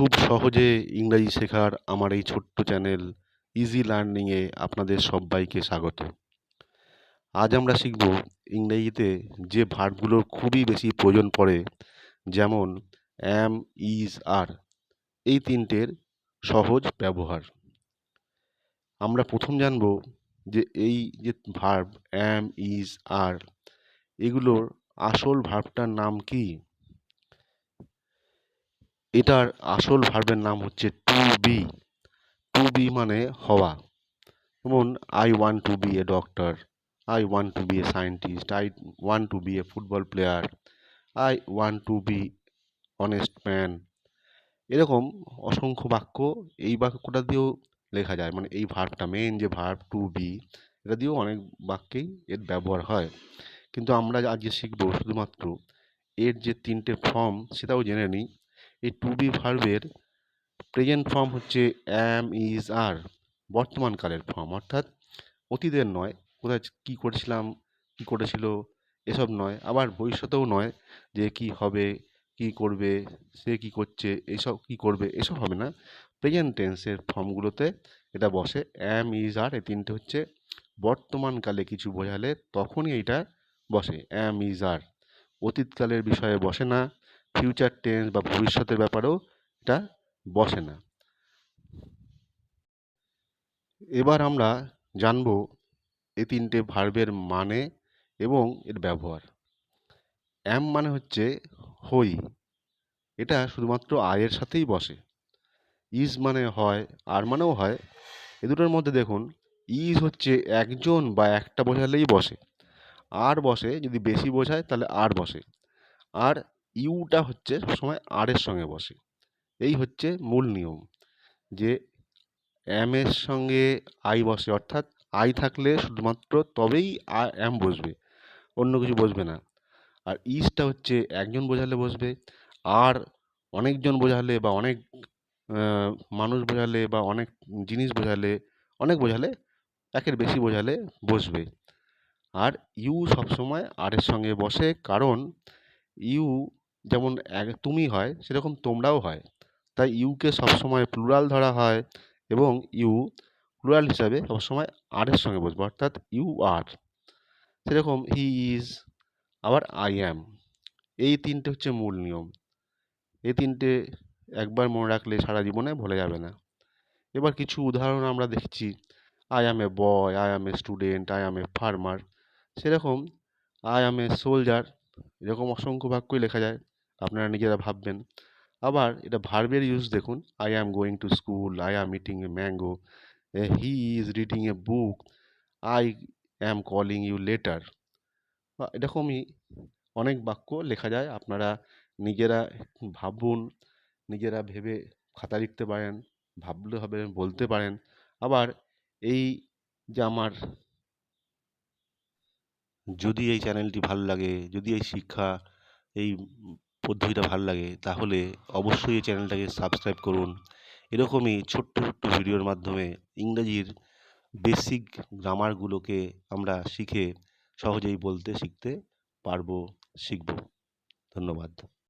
খুব সহজে ইংরাজি শেখার আমার এই ছোট্ট চ্যানেল ইজি লার্নিংয়ে আপনাদের সবাইকে স্বাগত। আজ আমরা শিখব ইংরেজিতে যে ভার্বগুলোর খুবই বেশি প্রয়োজন পড়ে, যেমন অ্যাম, ইজ, আর, এই তিনটের সহজ ব্যবহার। আমরা প্রথম জানব যে এই যে ভার্ব অ্যাম, ইজ, আর, এগুলোর আসল ভার্বটার নাম কি। এটার আসল ভার্বের নাম হচ্ছে টু বি। টু বি মানে হওয়া। যেমন I want to be a doctor, I want to be a scientist, I want to be a football player, I want to be honest man. এরকম অসংখ্য বাক্য এই বাক্যটা দিয়েও লেখা যায়, মানে এই ভার্বটা, মেন যে ভার্ব টু বি, এটা দিয়েও অনেক বাক্যেই এর ব্যবহার হয়। কিন্তু আমরা আজকে শিখবো শুধুমাত্র এর যে তিনটে ফর্ম সেটাও জেনে নিই। এই টু বি ভার্বের প্রেজেন্ট ফর্ম হচ্ছে অ্যাম, ইজ, আর, বর্তমান কালের ফর্ম, অর্থাৎ অতীতের নয়, কোথায় কী করেছিলাম, কী করেছিল, এসব নয়। আবার ভবিষ্যতেও নয়, যে কি হবে, কি করবে, সে কি করছে, এইসব কি করবে, এসব হবে না। প্রেজেন্ট টেন্সের ফর্মগুলোতে এটা বসে। অ্যাম, ইজ, আর, এই তিনটে হচ্ছে বর্তমানকালে কিছু বোঝালে তখনই এইটা বসে, অ্যাম, ইজ, আর। অতীতকালের বিষয়ে বসে না, ফিউচার টেন্স বা ভবিষ্যতের ব্যাপারেও এটা বসে না। এবার আমরা জানব এই তিনটে ভার্বের মানে এবং এর ব্যবহার। অ্যাম মানে হচ্ছে হই, এটা শুধুমাত্র আয়ের সাথেই বসে। ইজ মানে হয়, আর মানেও হয়। এ দুটোর মধ্যে দেখুন, ইজ হচ্ছে একজন বা একটা বোঝালেই বসে, আর বসে যদি বেশি বোঝায় তাহলে আর বসে, আর ইউটা হচ্ছে সবসময় আরের সঙ্গে বসে। এই হচ্ছে মূল নিয়ম, যে অ্যামের সঙ্গে আই বসে, অর্থাৎ আই থাকলে শুধুমাত্র তবেই অ্যাম বসবে, অন্য কিছু বসবে না। আর ইজটা হচ্ছে একজন বোঝালে বসবে, আর অনেকজন বোঝালে বা অনেক মানুষ বোঝালে বা অনেক জিনিস বোঝালে, অনেক বোঝালে, একের বেশি বোঝালে বসবে। আর ইউ সবসময় আরের সঙ্গে বসে, কারণ ইউ যেমন তুমি হয় সেরকম তোমরাও হয়, তাই ইউকে সবসময় প্লুরাল ধরা হয়, এবং ইউ প্লুরাল হিসাবে সবসময় আরের সঙ্গে বসবে, অর্থাৎ ইউ আর। সেরকম হি ইজ, আবার আই অ্যাম। এই তিনটে হচ্ছে মূল নিয়ম। এই তিনটে একবার মনে রাখলে সারা জীবনে ভুলে যাবে না। এবার কিছু উদাহরণ আমরা দেখছি। I am A boy, I am a student, I am a farmer. সেরকম আই অ্যাম এ সোলজার, এরকম অসংখ্য বাক্যই লেখা যায়, আপনারা নিজেরা ভাববেন। আবার এটা ভার্বের ইউজ দেখুন, I am going to school, I am eating a mango, he is reading a book, I am calling you letter. বা এরকমই অনেক বাক্য লেখা যায়। আপনারা নিজেরা ভাবুন, নিজেরা ভেবে খাতা লিখতে পারেন, ভাবলে হবে, বলতে পারেন। আবার এই যে আমার, যদি এই চ্যানেলটি ভালো লাগে, যদি এই শিক্ষা, এই পদ্ধতিটা ভালো লাগে, তাহলে অবশ্যই এই চ্যানেলটাকে সাবস্ক্রাইব করুন। এরকমই ছোট্ট ছোট্ট ভিডিওর মাধ্যমে ইংরেজির বেসিক গ্রামারগুলোকে আমরা শিখে সহজেই বলতে শিখতে পারবো, শিখব। ধন্যবাদ।